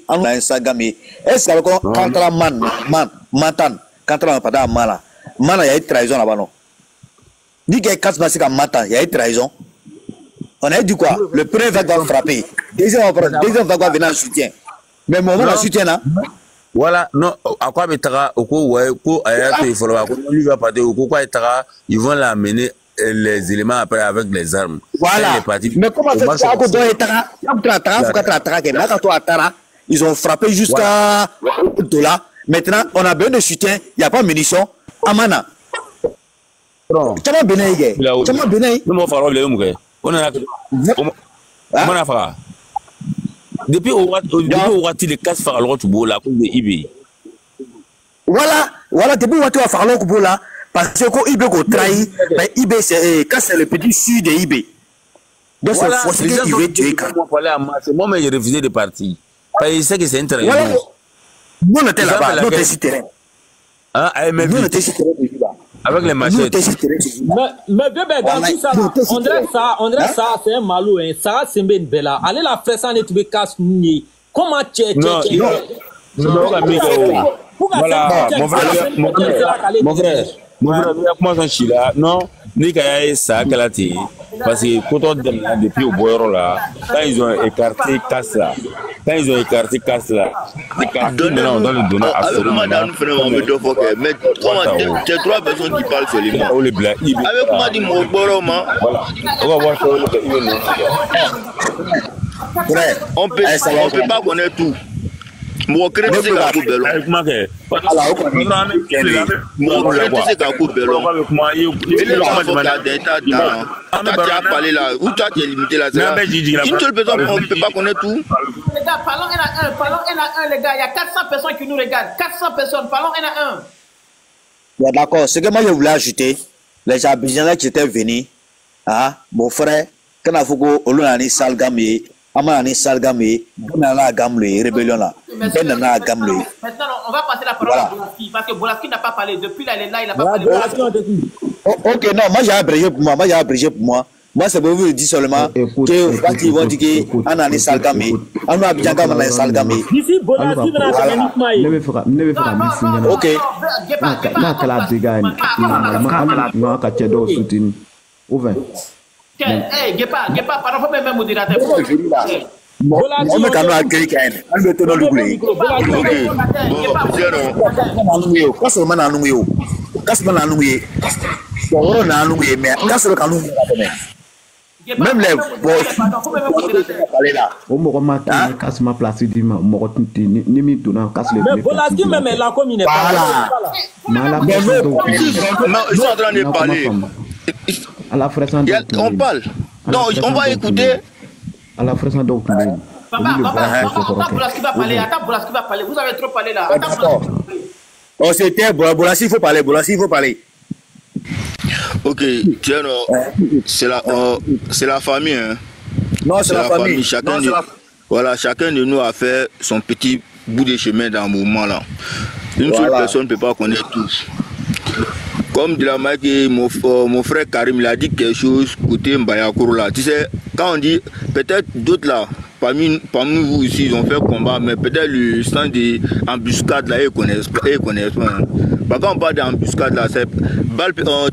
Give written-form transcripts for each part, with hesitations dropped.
en Sagami. Est-ce que quand la Matan, quand la Pada Mala, Mana, il y a une trahison là-bas, non? Dit qu'il y a 4 masses à Matan, il y a une trahison. On a dit quoi? Le premier va frapper, deuxième va venir en soutien. Mais mon moment soutien là. Voilà, non, à quoi lui va partir, ils vont l'amener les éléments après avec les armes. Voilà. Mais comment ça ils ont frappé jusqu'à là. Maintenant, on a besoin de soutien, il n'y a pas de munitions. Amana. Depuis au de casse par l'autre bout là, comme IB. Voilà, depuis où tu vas faire l'autre bout là, parce que IB qu'on trahit, mais IB c'est le petit sud de IB. Donc c'est forcé qu'il veut tuer. Moi, mais j'ai refusé de partir. Parce que je sais que c'est un terrain. Nous on était là-bas, nous on était sur terrain. Nous on était sur terrain. Avec les machettes. Mais bébé, dans tout ça, on dirait ça, c'est un malou, hein. Ça, c'est une belle. Allez la faire ça, tu veux casse ni. Comment tu es? Non, voilà, mon frère, comment ça chie là? Non, ni qu'à y ça, parce que quand on demande depuis au boyau là, quand ils ont écarté casse là, maintenant on donne le donner à ce moment. Mais c'est 3 personnes qui parlent seulement. Avec moi, dit mon boroma. On va voir on peut pas connaître tout. Moi, je sais qu'à coup bello. Tu as parlé là, où tu as limité là. Une seule personne, on ne peut pas connaître tout. Les gars, parlons un, les gars. Il y a 400 personnes qui nous regardent. 400 personnes, parlons un. Ouais, d'accord, ce que moi je voulais ajouter, les Abidjanais qui étaient venus, mon frère, quand on a fait Olunani Salgami, Amani Salgami, Benana Gamle, rébellion là. Benana Gamle. Maintenant, on va passer la parole à Bolaski, parce que Bolaski n'a pas parlé. Depuis là, il est là, il n'a pas parlé. Ok, non, moi j'ai abrégé pour moi. Moi, c'est pour vous dire seulement que ils vont dire qu'on a des Salgami, on a bien gagné les Salgami. Ici, Bolaski va ok. Gepa, pardon, même modérateur. On me calme à quelqu'un. On me tourne le boulot. Même les ils sont en train de parler. On parle. Non, on va écouter. À la fraise donc. Papa, Bolaski va parler. Attends, Bolaski va parler. Vous avez trop parlé là. Oh, c'était Bolaski, il faut parler. Ok, tiens, c'est la famille. Hein. Non, c'est la famille. Chacun de nous a fait son petit bout de chemin dans le moment là. Une seule personne ne peut pas connaître tout. Comme de la manière que mon frère Karim l'a dit quelque chose côté Mbayakour là. Tu sais, quand on dit, peut-être d'autres là, parmi vous ici, ils ont fait combat, mais peut-être le stand d'embuscade là, ils connaissent pas. Bah, quand on parle d'embuscade là, c'est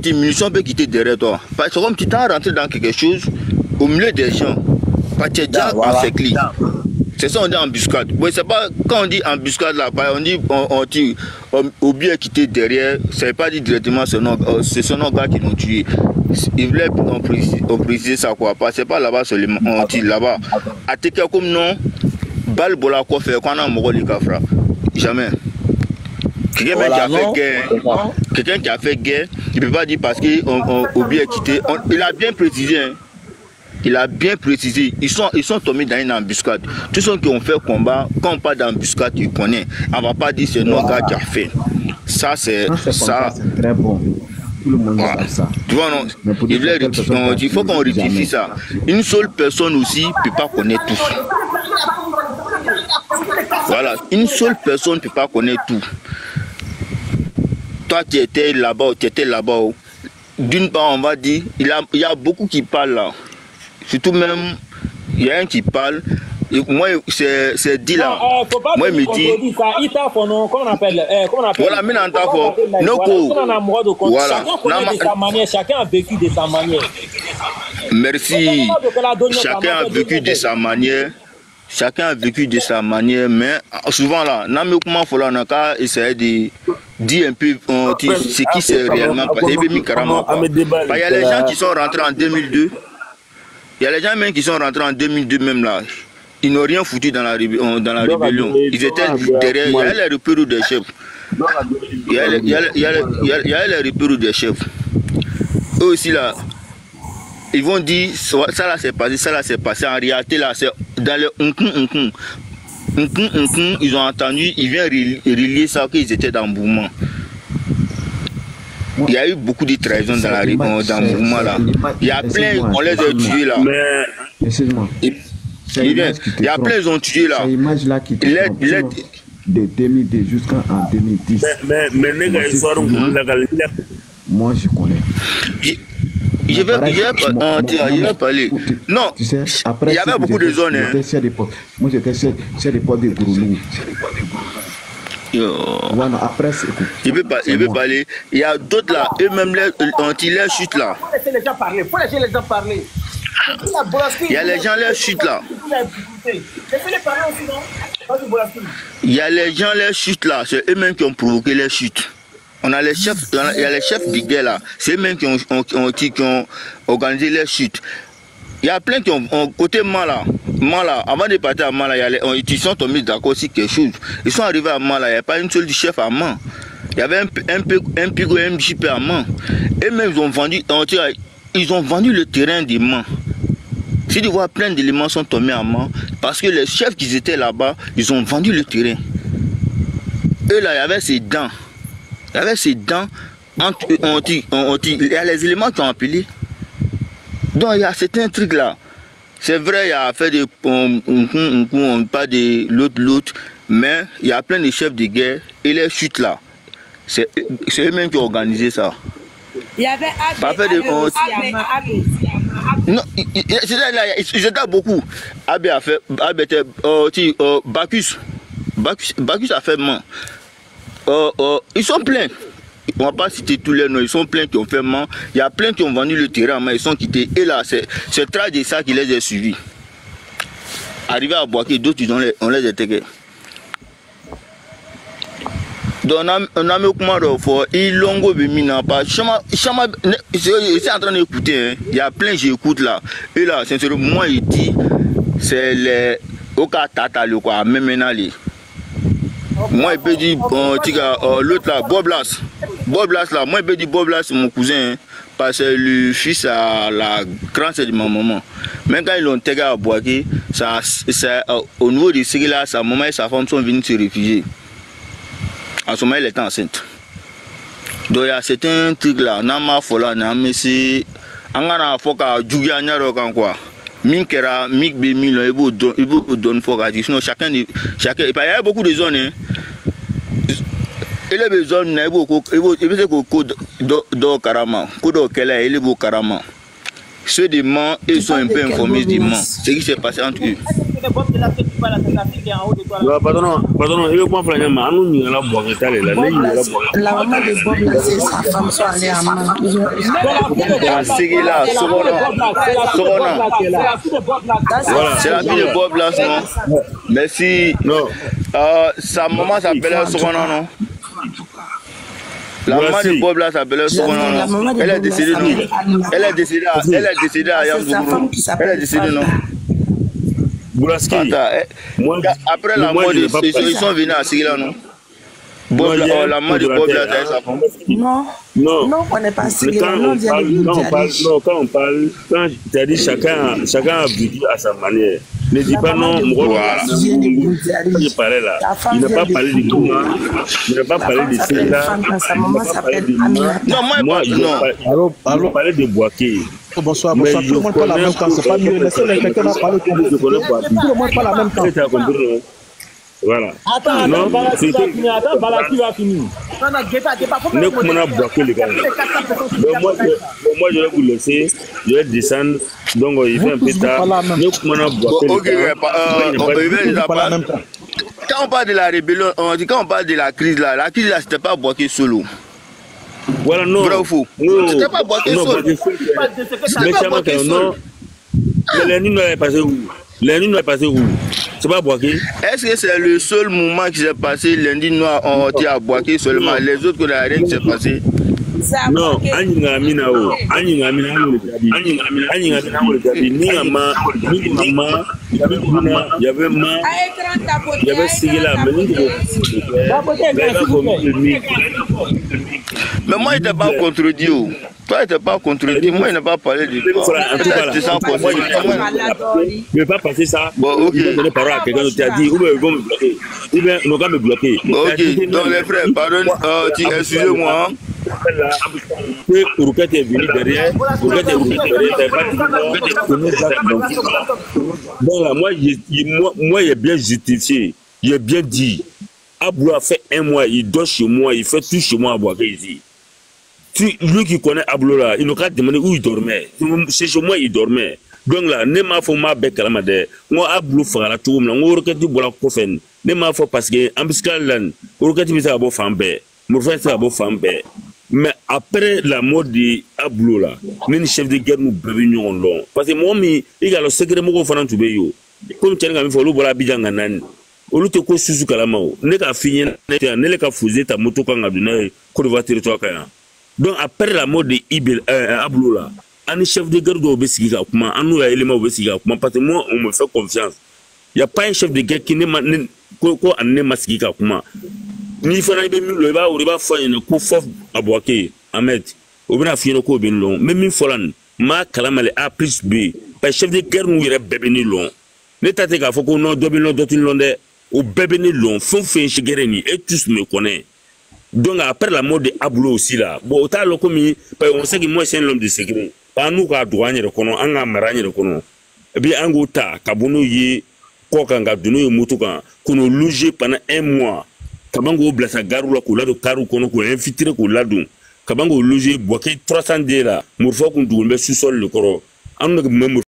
tes munitions peuvent quitter derrière toi. C'est comme tu t'es rentré dans quelque chose au milieu des champs. Pas tu es déjà encerclé. C'est ça on dit embuscade. Oui, c'est pas quand on dit embuscade là, on dit on tire au bien quitter derrière, ça veut pas dire directement c'est son gars qui l'ont tué. Il voulait préciser ça quoi, parce que c'est pas là-bas seulement, on tire là-bas. À te comme non, balle bola quoi faire quand on a mort les cafra. Jamais. Quelqu'un qui a fait guerre, il peut pas dire parce qu'on bien quitté. Il a bien précisé. Hein. Il a bien précisé, ils sont tombés dans une embuscade. Tous ceux qui ont fait combat, quand on parle d'embuscade, tu connais. On ne va pas dire c'est notre gars qui a fait. Ça, c'est ça. C'est très bon. Tout le monde sait ça. Tu vois, non, il faut qu'on rectifie ça. Une seule personne aussi ne peut pas connaître tout. Voilà, une seule personne ne peut pas connaître tout. Toi, tu étais là-bas. D'une part, on va dire, il y a beaucoup qui parlent là. Surtout même, il y a un qui parle, moi, c'est dit là. Moi, il me dit. Comment on appelle? Voilà, mais voilà. Chacun a vécu de sa manière. Merci. Chacun a vécu de sa manière. Chacun a vécu de sa manière, mais souvent là, on a essayé de dire un peu ce qui s'est réellement passé. Il y a les gens qui sont rentrés en 2002. Il y a les gens même qui sont rentrés en 2002 même là. Ils n'ont rien foutu dans la rébellion. Ils étaient derrière. Il y a les repères des chefs. Il y a les repères des chefs. Eux aussi là. Ils vont dire, ça là c'est passé, ça là c'est passé. En réalité là, c'est dans le ils ont entendu, ils viennent relier ça qu'ils étaient dans le mouvement. Il y a eu beaucoup de trahisons dans le mouvement là. Il y a plein, on les a tués là. Excuse-moi. Il y a plein, ils ont tué là. Cette image là qui est de 2002 jusqu'en 2010. Moi je connais. Je vais parler. Non, tu sais, après, il y avait beaucoup de zones. Moi, j'étais chez les portes de Gourou. Voilà, après, il veut parler. Il y a d'autres là, eux-mêmes, les chutent là. Faut laisser les gens parler. Il y a les gens, les chutent là. Il y a les gens, les chutent là. C'est eux-mêmes qui ont provoqué les chutes. On a les chefs, il y a les chefs de guerre là, c'est eux-mêmes qui ont organisé les chutes. Il y a plein qui ont côté Mala, avant de partir à Mala, ils sont tombés d'accord sur quelque chose. Ils sont arrivés à Mala, il n'y a pas une seule du chef à Mans. Il y avait un Pigo et un JP à Mans. Eux-mêmes ils ont vendu le terrain des Mans. Si tu vois, plein d'éléments sont tombés à Mans, parce que les chefs qui étaient là-bas, ils ont vendu le terrain. Eux là, il y avait ses dents. Il y avait ces dents, il y a les éléments qui ont appelé. Donc il y a certains trucs là. C'est vrai, il y a fait des on pas de l'autre, mais il y a plein de chefs de guerre et les chutes là. C'est eux-mêmes qui ont organisé ça. Il y avait non, ils étaient beaucoup. Abé a fait, Bacchus a fait main. Ils sont pleins. On ne va pas citer tous les noms, ils sont pleins qui ont fait main. Il y a plein qui ont vendu le terrain, mais ils sont quittés. Et là, c'est trace de ça qui les a suivis. Arrivé à Boaké, d'autres, on les a attaqués. Donc, on a mis au commande fort. Il longo bimina pas. Je suis en train d'écouter. Il y a plein j'écoute là. Et là, sincèrement, moi, il dit, c'est les Oka Tata, le quoi, même menali. Moi, il peut dire, l'autre là, Bob Las là, moi, il peut dire Bob Las, c'est mon cousin, parce que le fils à la grande sœur de ma maman. Même quand ils l'ont tagué à Boaké, au niveau de ce là, sa maman et sa femme sont venus se réfugier. En ce moment, elle était enceinte. Donc, il y a certains trucs là, Nama Fola, Namesi, Angana Foka, Djougia Nyarokan quoi. Minkera, Mikbe Milo, il vous donne Foka. Sinon, chacun, il y a beaucoup de zones. Hein. Il y a des zones, il y a beaucoup de Karama, Kodo Kela, il y a beaucoup de Karama. Ceux des Mans, ils sont un peu informés des Mans. Ce qui s'est passé entre eux. Pardon, il veut quoi faire la maman de Bob, c'est sa femme sont allées à Mans. C'est la fille de Bob là, non? Merci. Sa maman s'appelle Sorona, non? La maman de Bob là s'appelle Sorona, non? Elle est décédée, non? Elle est décédée à Yamzougou. Elle est décédée, non? Boulaski. Après la mort, ils sont venus à Sigila, non? La mort de Bob là, c'est sa femme. Non, on n'est pas Sigila. Quand on parle, quand tu as dit chacun a vécu à sa manière. Ne dis pas non, je parlais là. Il n'a pas parlé de tout, il n'a pas parlé de Sigila. Non, moi, il parlait de Boaké. Bonsoir, tout le monde parle en même temps, c'est pas mieux. Laissez quelqu'un parler. Tout le monde parle en même temps. Voilà. Attends, Balaki va finir. Ne comment bloquer les gars. Donc moi je vais vous laisser, je vais descendre. Donc il fait un peu tard. Ne comment bloquer les gars. Quand on parle de la rébellion, on dit quand on parle de la crise là, c'était pas bloqué solo. Voilà, non. Vrai ou faux? C'était pas bloqué solo. Mais non. Mais les nuits n'ont passé où? Les nuits n'ont passé où? C'est pas Boaké. Est-ce que c'est le seul moment qui s'est passé lundi noir on dit à Boaké seulement? Les autres qu'on a rien qui s'est passé? Non, Anina il y avait Sigila, mais moi, il n'était pas contredit. Toi, il n'était pas contredit. Moi, il n'a pas parlé de toi. Je ne vais pas passer ça. Bon, ok. Je vais parler à quelqu'un qui t'a dit, ou bien ils vont me bloquer. Ou bien ils vont me bloquer. Ok, donc les frères, pardon, excusez-moi. Rouquette est venu derrière. Donc là, moi, il est bien justifié. Il est bien dit. Abou a fait 1 mois, il dort chez moi, il fait tout chez moi à Boaké ici. Lui qui connaît Abou là, il n'a qu'à demander où il dormait. C'est chez moi, il dormait. Donc là, ne m'a fait ma bec à la madère. Moi, Abou fera tout, moi, Rouquette du bois coffin. Ne m'a fait parce que, en biscalan, Rouquette me a beau fambé. Mon frère, c'est un beau fambé. Mais après la mort d'Abou là, même chef de guerre nous bévions long. Parce que moi, il a le secret de mon frère tout béyo. Comme tu as dit, il faut l'ouvrir à Bidjanganan. Olu te ko susu kalama o ne ka finye ne le ka fuser ta moto kan aduna Côte d'Ivoire territoire kan. Donc après la mort de Abou là, un chef de guerre do be sigi ka kuma anu ya élément be sigi ka kuma parce que moi on me fait confiance. Il y a pas un chef de guerre qui ne ko anne masigi ka kuma. Ni fana be mi lo ba o ba fa ne ko fof Aboaké Ahmed. O bina fi ne ko be long même mi folan ma kalama le A plus B. Pas chef de guerre nous yere bebe ni long. Ne tate ka foko no do bi no do tin londe. Au bébé long, font fait et tous me connaissent. Donc après la mort de Abou aussi là, bon, autant le commis, on sait que moi c'est un homme de secret. Pas nous qui douane reconnaît, on a marraine reconnaît. Et bien en gros ta, kabono ye, quoi qu'en gadouno ye motokan, qu'on a logé pendant 1 mois. Kabango blessa garou la couleur de carou qu'on a infiltré qu'on l'a don. Kabango logé, boquet 300 là, morpho qu'on doit mettre sous sol le corps. On a même